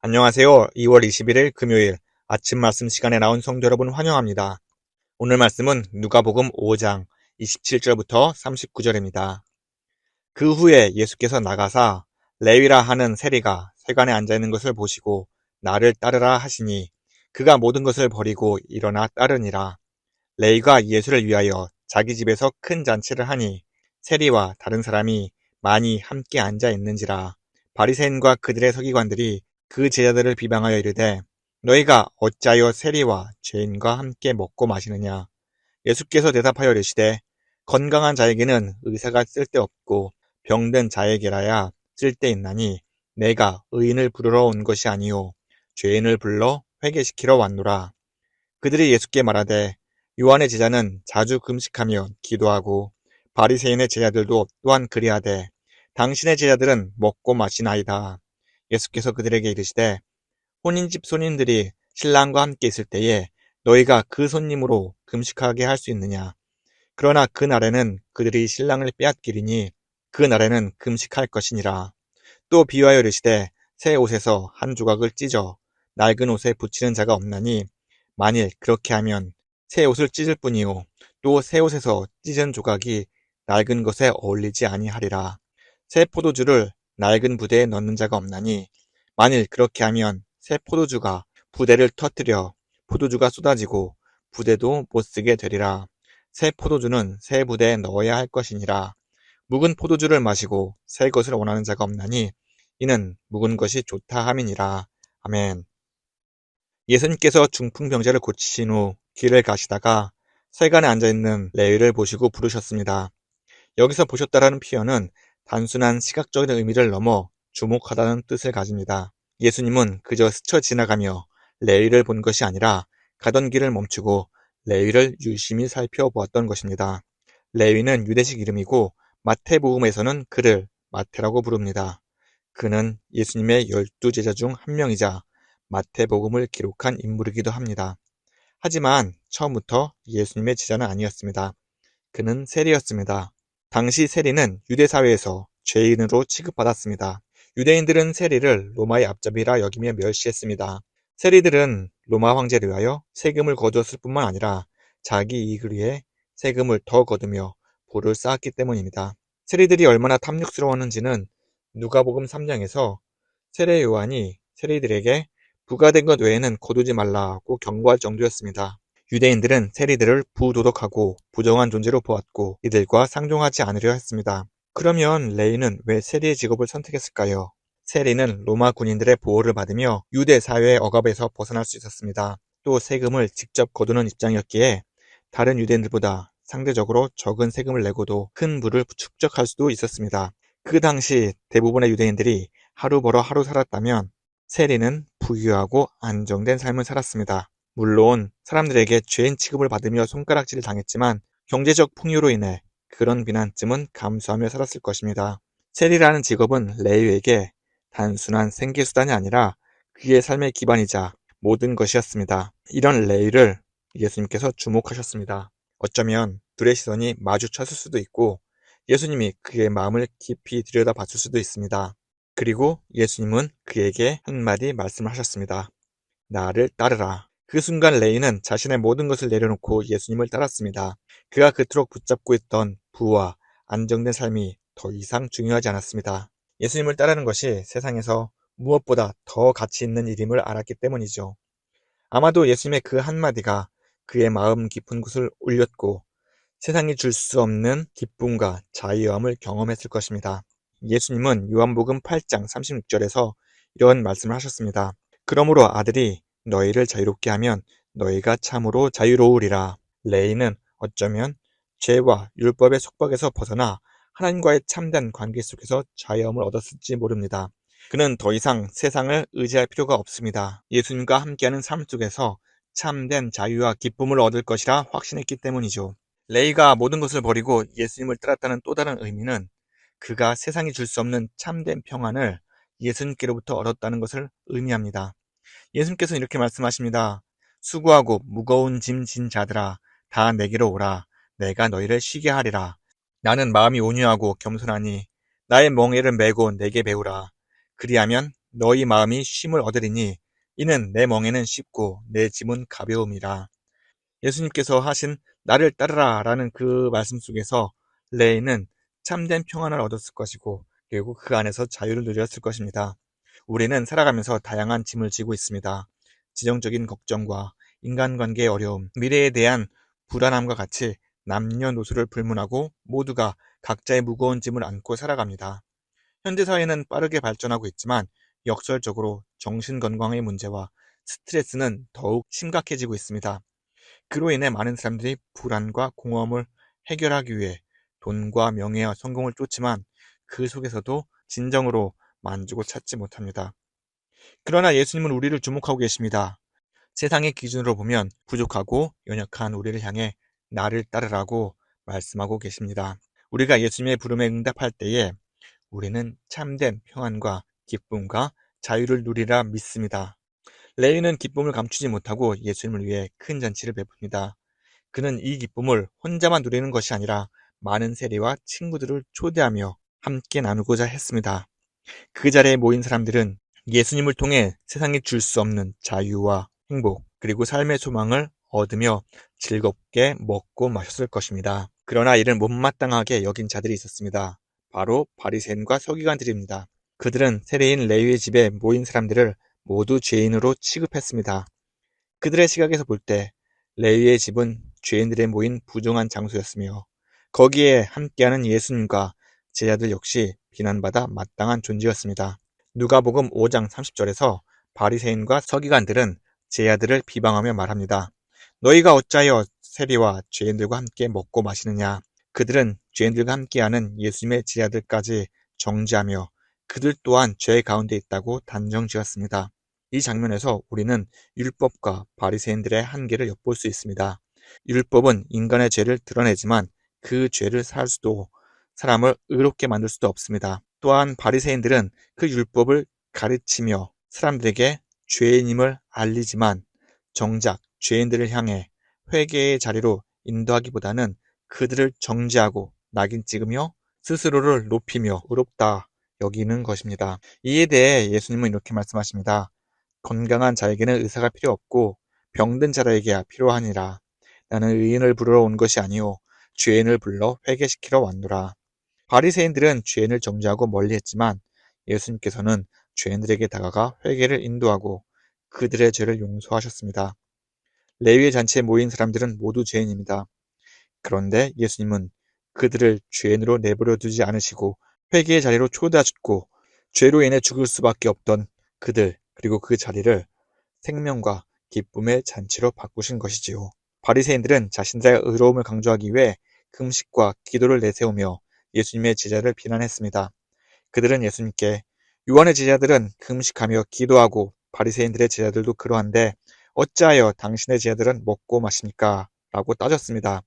안녕하세요. 2월 21일 금요일 아침 말씀 시간에 나온 성도 여러분 환영합니다. 오늘 말씀은 누가복음 5장 27절부터 39절입니다. 그 후에 예수께서 나가사 레위라 하는 세리가 세관에 앉아있는 것을 보시고 나를 따르라 하시니 그가 모든 것을 버리고 일어나 따르니라. 레위가 예수를 위하여 자기 집에서 큰 잔치를 하니 세리와 다른 사람이 많이 함께 앉아 있는지라. 바리새인과 그들의 서기관들이 그 제자들을 비방하여 이르되 너희가 어찌하여 세리와 죄인과 함께 먹고 마시느냐. 예수께서 대답하여 이르시되 건강한 자에게는 의사가 쓸데없고 병든 자에게라야 쓸데있나니 내가 의인을 부르러 온 것이 아니요 죄인을 불러 회개시키러 왔노라. 그들이 예수께 말하되 요한의 제자는 자주 금식하며 기도하고 바리새인의 제자들도 또한 그리하되 당신의 제자들은 먹고 마시나이다. 예수께서 그들에게 이르시되 혼인집 손님들이 신랑과 함께 있을 때에 너희가 그 손님으로 금식하게 할 수 있느냐. 그러나 그 날에는 그들이 신랑을 빼앗기리니 그 날에는 금식할 것이니라. 또 비유하여 이르시되 새 옷에서 한 조각을 찢어 낡은 옷에 붙이는 자가 없나니 만일 그렇게 하면 새 옷을 찢을 뿐이요 또 새 옷에서 찢은 조각이 낡은 것에 어울리지 아니하리라. 새 포도주를 낡은 부대에 넣는 자가 없나니 만일 그렇게 하면 새 포도주가 부대를 터뜨려 포도주가 쏟아지고 부대도 못쓰게 되리라. 새 포도주는 새 부대에 넣어야 할 것이니라. 묵은 포도주를 마시고 새 것을 원하는 자가 없나니 이는 묵은 것이 좋다 함이니라. 아멘. 예수님께서 중풍병자를 고치신 후 길을 가시다가 세간에 앉아있는 레위를 보시고 부르셨습니다. 여기서 보셨다라는 표현은 단순한 시각적인 의미를 넘어 주목하다는 뜻을 가집니다. 예수님은 그저 스쳐 지나가며 레위를 본 것이 아니라 가던 길을 멈추고 레위를 유심히 살펴보았던 것입니다. 레위는 유대식 이름이고 마태복음에서는 그를 마태라고 부릅니다. 그는 예수님의 12제자 중 한 명이자 마태복음을 기록한 인물이기도 합니다. 하지만 처음부터 예수님의 제자는 아니었습니다. 그는 세리였습니다. 당시 세리는 유대사회에서 죄인으로 취급받았습니다. 유대인들은 세리를 로마의 앞잡이라 여기며 멸시했습니다. 세리들은 로마 황제를 위하여 세금을 거두었을 뿐만 아니라 자기 이익을 위해 세금을 더 거두며 부를 쌓았기 때문입니다. 세리들이 얼마나 탐욕스러웠는지는 누가복음 3장에서 세례 요한이 세리들에게 부과된 것 외에는 거두지 말라고 경고할 정도였습니다. 유대인들은 세리들을 부도덕하고 부정한 존재로 보았고 이들과 상종하지 않으려 했습니다. 그러면 레위는 왜 세리의 직업을 선택했을까요? 세리는 로마 군인들의 보호를 받으며 유대 사회의 억압에서 벗어날 수 있었습니다. 또 세금을 직접 거두는 입장이었기에 다른 유대인들보다 상대적으로 적은 세금을 내고도 큰 부를 축적할 수도 있었습니다. 그 당시 대부분의 유대인들이 하루 벌어 하루 살았다면 세리는 부유하고 안정된 삶을 살았습니다. 물론 사람들에게 죄인 취급을 받으며 손가락질을 당했지만 경제적 풍요로 인해 그런 비난쯤은 감수하며 살았을 것입니다. 세리라는 직업은 레위에게 단순한 생계수단이 아니라 그의 삶의 기반이자 모든 것이었습니다. 이런 레위를 예수님께서 주목하셨습니다. 어쩌면 둘의 시선이 마주쳤을 수도 있고 예수님이 그의 마음을 깊이 들여다봤을 수도 있습니다. 그리고 예수님은 그에게 한마디 말씀을 하셨습니다. 나를 따르라. 그 순간 레위는 자신의 모든 것을 내려놓고 예수님을 따랐습니다. 그가 그토록 붙잡고 있던 부와 안정된 삶이 더 이상 중요하지 않았습니다. 예수님을 따르는 것이 세상에서 무엇보다 더 가치 있는 일임을 알았기 때문이죠. 아마도 예수님의 그 한마디가 그의 마음 깊은 곳을 울렸고 세상이 줄 수 없는 기쁨과 자유함을 경험했을 것입니다. 예수님은 요한복음 8장 36절에서 이런 말씀을 하셨습니다. 그러므로 아들이 너희를 자유롭게 하면 너희가 참으로 자유로우리라. 레위는 어쩌면 죄와 율법의 속박에서 벗어나 하나님과의 참된 관계 속에서 자유함을 얻었을지 모릅니다. 그는 더 이상 세상을 의지할 필요가 없습니다. 예수님과 함께하는 삶 속에서 참된 자유와 기쁨을 얻을 것이라 확신했기 때문이죠. 레위가 모든 것을 버리고 예수님을 따랐다는 또 다른 의미는 그가 세상이 줄 수 없는 참된 평안을 예수님께로부터 얻었다는 것을 의미합니다. 예수님께서는 이렇게 말씀하십니다. 수고하고 무거운 짐 진 자들아 다 내게로 오라. 내가 너희를 쉬게 하리라. 나는 마음이 온유하고 겸손하니 나의 멍에를 메고 내게 배우라. 그리하면 너희 마음이 쉼을 얻으리니 이는 내 멍에는 쉽고 내 짐은 가벼움이라. 예수님께서 하신 나를 따르라 라는 그 말씀 속에서 레이는 참된 평안을 얻었을 것이고 그리고 그 안에서 자유를 누렸을 것입니다. 우리는 살아가면서 다양한 짐을 지고 있습니다. 지정적인 걱정과 인간관계의 어려움, 미래에 대한 불안함과 같이 남녀노소를 불문하고 모두가 각자의 무거운 짐을 안고 살아갑니다. 현대사회는 빠르게 발전하고 있지만 역설적으로 정신건강의 문제와 스트레스는 더욱 심각해지고 있습니다. 그로 인해 많은 사람들이 불안과 공허함을 해결하기 위해 돈과 명예와 성공을 쫓지만 그 속에서도 진정으로 만족을 찾지 못합니다. 그러나 예수님은 우리를 주목하고 계십니다. 세상의 기준으로 보면 부족하고 연약한 우리를 향해 나를 따르라고 말씀하고 계십니다. 우리가 예수님의 부름에 응답할 때에 우리는 참된 평안과 기쁨과 자유를 누리라 믿습니다. 레위는 기쁨을 감추지 못하고 예수님을 위해 큰 잔치를 베풉니다. 그는 이 기쁨을 혼자만 누리는 것이 아니라 많은 세리와 친구들을 초대하며 함께 나누고자 했습니다. 그 자리에 모인 사람들은 예수님을 통해 세상이 줄 수 없는 자유와 행복 그리고 삶의 소망을 얻으며 즐겁게 먹고 마셨을 것입니다. 그러나 이를 못마땅하게 여긴 자들이 있었습니다. 바로 바리새인과 서기관들입니다. 그들은 세리인 레위의 집에 모인 사람들을 모두 죄인으로 취급했습니다. 그들의 시각에서 볼 때 레위의 집은 죄인들에 모인 부정한 장소였으며 거기에 함께하는 예수님과 제자들 역시 비난받아 마땅한 존재였습니다. 누가복음 5장 30절에서 바리새인과 서기관들은 제자들을 비방하며 말합니다. 너희가 어찌하여 세리와 죄인들과 함께 먹고 마시느냐. 그들은 죄인들과 함께하는 예수님의 제자들까지 정죄하며 그들 또한 죄 가운데 있다고 단정지었습니다. 이 장면에서 우리는 율법과 바리새인들의 한계를 엿볼 수 있습니다. 율법은 인간의 죄를 드러내지만 그 죄를 살 수도 사람을 의롭게 만들 수도 없습니다. 또한 바리새인들은 그 율법을 가르치며 사람들에게 죄인임을 알리지만 정작 죄인들을 향해 회개의 자리로 인도하기보다는 그들을 정죄하고 낙인 찍으며 스스로를 높이며 의롭다 여기는 것입니다. 이에 대해 예수님은 이렇게 말씀하십니다. 건강한 자에게는 의사가 필요 없고 병든 자에게야 필요하니라. 나는 의인을 부르러 온 것이 아니요 죄인을 불러 회개시키러 왔노라. 바리새인들은 죄인을 정죄하고 멀리했지만 예수님께서는 죄인들에게 다가가 회개를 인도하고 그들의 죄를 용서하셨습니다. 레위의 잔치에 모인 사람들은 모두 죄인입니다. 그런데 예수님은 그들을 죄인으로 내버려 두지 않으시고 회개의 자리로 초대하셨고 죄로 인해 죽을 수밖에 없던 그들 그리고 그 자리를 생명과 기쁨의 잔치로 바꾸신 것이지요. 바리새인들은 자신들의 의로움을 강조하기 위해 금식과 기도를 내세우며 예수님의 제자를 비난했습니다. 그들은 예수님께 요한의 제자들은 금식하며 기도하고 바리새인들의 제자들도 그러한데 어찌하여 당신의 제자들은 먹고 마십니까? 라고 따졌습니다.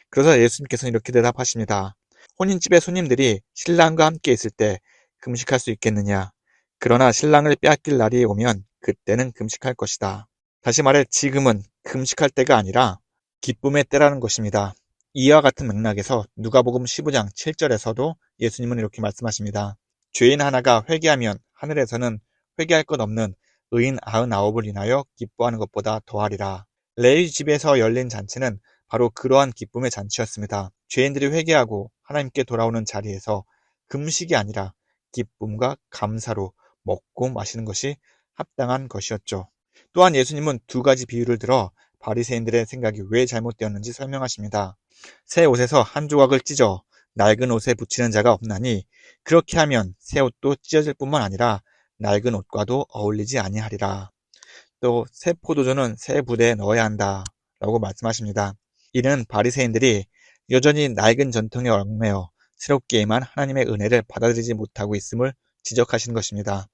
그래서 예수님께서는 이렇게 대답하십니다. 혼인집에 손님들이 신랑과 함께 있을 때 금식할 수 있겠느냐? 그러나 신랑을 빼앗길 날이 오면 그때는 금식할 것이다. 다시 말해 지금은 금식할 때가 아니라 기쁨의 때라는 것입니다. 이와 같은 맥락에서 누가복음 15장 7절에서도 예수님은 이렇게 말씀하십니다. 죄인 하나가 회개하면 하늘에서는 회개할 것 없는 의인 99을 인하여 기뻐하는 것보다 더하리라. 레위 집에서 열린 잔치는 바로 그러한 기쁨의 잔치였습니다. 죄인들이 회개하고 하나님께 돌아오는 자리에서 금식이 아니라 기쁨과 감사로 먹고 마시는 것이 합당한 것이었죠. 또한 예수님은 두 가지 비유를 들어 바리새인들의 생각이 왜 잘못되었는지 설명하십니다. 새 옷에서 한 조각을 찢어 낡은 옷에 붙이는 자가 없나니 그렇게 하면 새 옷도 찢어질 뿐만 아니라 낡은 옷과도 어울리지 아니하리라. 또 새 포도주는 새 부대에 넣어야 한다 라고 말씀하십니다. 이는 바리새인들이 여전히 낡은 전통에 얽매여 새롭게 임한 하나님의 은혜를 받아들이지 못하고 있음을 지적하시는 것입니다.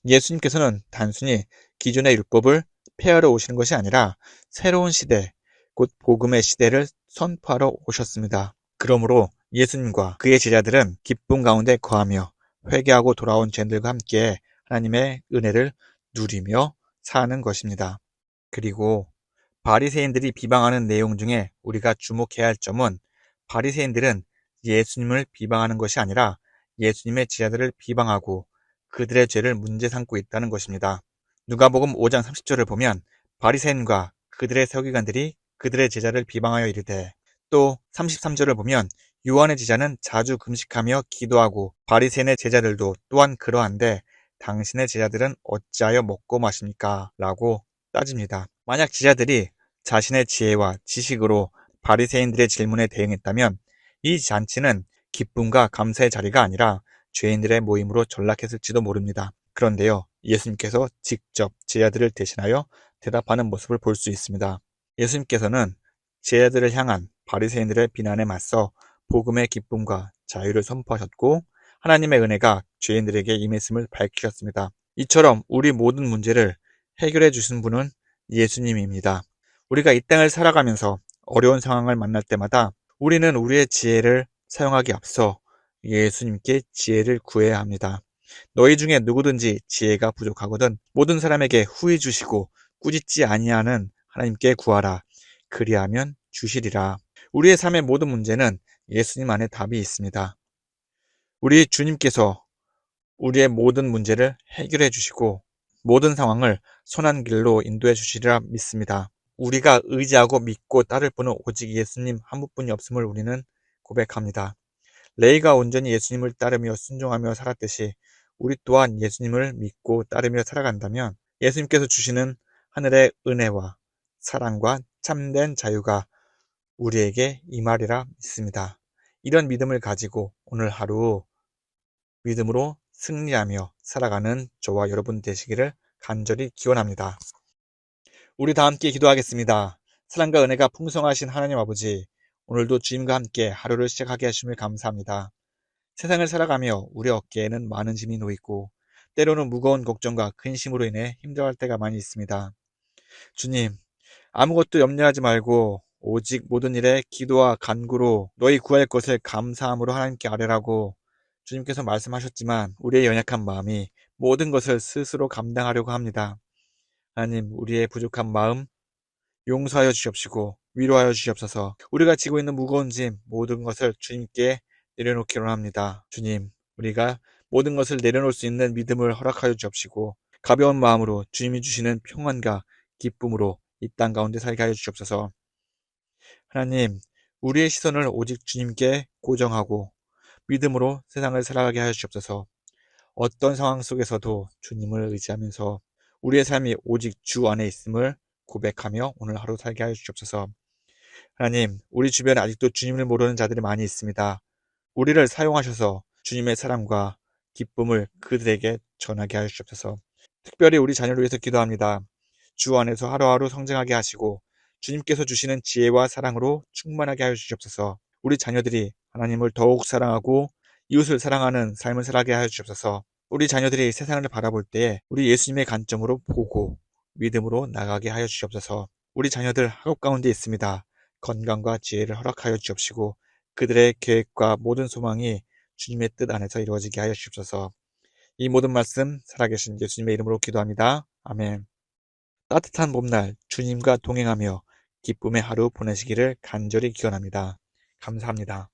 예수님께서는 단순히 기존의 율법을 폐하러 오시는 것이 아니라 새로운 시대, 곧 복음의 시대를 선포하러 오셨습니다. 그러므로 예수님과 그의 제자들은 기쁨 가운데 거하며 회개하고 돌아온 죄인들과 함께 하나님의 은혜를 누리며 사는 것입니다. 그리고 바리새인들이 비방하는 내용 중에 우리가 주목해야 할 점은 바리새인들은 예수님을 비방하는 것이 아니라 예수님의 제자들을 비방하고 그들의 죄를 문제 삼고 있다는 것입니다. 누가복음 5장 30절을 보면 바리새인과 그들의 서기관들이 그들의 제자를 비방하여 이르되, 또 33절을 보면 요한의 제자는 자주 금식하며 기도하고 바리새인의 제자들도 또한 그러한데 당신의 제자들은 어찌하여 먹고 마십니까? 라고 따집니다. 만약 제자들이 자신의 지혜와 지식으로 바리새인들의 질문에 대응했다면 이 잔치는 기쁨과 감사의 자리가 아니라 죄인들의 모임으로 전락했을지도 모릅니다. 그런데요, 예수님께서 직접 제자들을 대신하여 대답하는 모습을 볼 수 있습니다. 예수님께서는 제자들을 향한 바리새인들의 비난에 맞서 복음의 기쁨과 자유를 선포하셨고 하나님의 은혜가 죄인들에게 임했음을 밝히셨습니다. 이처럼 우리 모든 문제를 해결해 주신 분은 예수님입니다. 우리가 이 땅을 살아가면서 어려운 상황을 만날 때마다 우리는 우리의 지혜를 사용하기 앞서 예수님께 지혜를 구해야 합니다. 너희 중에 누구든지 지혜가 부족하거든 모든 사람에게 후히 주시고 꾸짖지 아니하는 하나님께 구하라. 그리하면 주시리라. 우리의 삶의 모든 문제는 예수님 안에 답이 있습니다. 우리 주님께서 우리의 모든 문제를 해결해 주시고 모든 상황을 선한 길로 인도해 주시리라 믿습니다. 우리가 의지하고 믿고 따를 분은 오직 예수님 한 분뿐이 없음을 우리는 고백합니다. 레이가 온전히 예수님을 따르며 순종하며 살았듯이 우리 또한 예수님을 믿고 따르며 살아간다면 예수님께서 주시는 하늘의 은혜와 사랑과 참된 자유가 우리에게 임하리라 믿습니다. 이런 믿음을 가지고 오늘 하루 믿음으로 승리하며 살아가는 저와 여러분 되시기를 간절히 기원합니다. 우리 다 함께 기도하겠습니다. 사랑과 은혜가 풍성하신 하나님 아버지, 오늘도 주님과 함께 하루를 시작하게 하심을 감사합니다. 세상을 살아가며 우리 어깨에는 많은 짐이 놓이고 때로는 무거운 걱정과 근심으로 인해 힘들어할 때가 많이 있습니다. 주님, 아무것도 염려하지 말고 오직 모든 일에 기도와 간구로 너희 구할 것을 감사함으로 하나님께 아뢰라고 주님께서 말씀하셨지만 우리의 연약한 마음이 모든 것을 스스로 감당하려고 합니다. 하나님, 우리의 부족한 마음 용서하여 주시옵시고 위로하여 주시옵소서. 우리가 지고 있는 무거운 짐 모든 것을 주님께 내려놓기로 합니다. 주님, 우리가 모든 것을 내려놓을 수 있는 믿음을 허락하여 주옵시고 가벼운 마음으로 주님이 주시는 평안과 기쁨으로 이 땅 가운데 살게 하여 주시옵소서. 하나님, 우리의 시선을 오직 주님께 고정하고 믿음으로 세상을 살아가게 하여 주옵소서. 어떤 상황 속에서도 주님을 의지하면서 우리의 삶이 오직 주 안에 있음을 고백하며 오늘 하루 살게 하여 주옵소서. 하나님, 우리 주변에 아직도 주님을 모르는 자들이 많이 있습니다. 우리를 사용하셔서 주님의 사랑과 기쁨을 그들에게 전하게 하여 주옵소서. 특별히 우리 자녀를 위해서 기도합니다. 주 안에서 하루하루 성장하게 하시고 주님께서 주시는 지혜와 사랑으로 충만하게 하여 주옵소서. 우리 자녀들이 하나님을 더욱 사랑하고 이웃을 사랑하는 삶을 살게 하여 주옵소서. 우리 자녀들이 세상을 바라볼 때에 우리 예수님의 관점으로 보고 믿음으로 나가게 하여 주옵소서. 우리 자녀들 학업 가운데 있습니다. 건강과 지혜를 허락하여 주옵시고 그들의 계획과 모든 소망이 주님의 뜻 안에서 이루어지게 하여 주옵소서. 이 모든 말씀 살아계신 예수님의 이름으로 기도합니다. 아멘. 따뜻한 봄날 주님과 동행하며 기쁨의 하루 보내시기를 간절히 기원합니다. 감사합니다.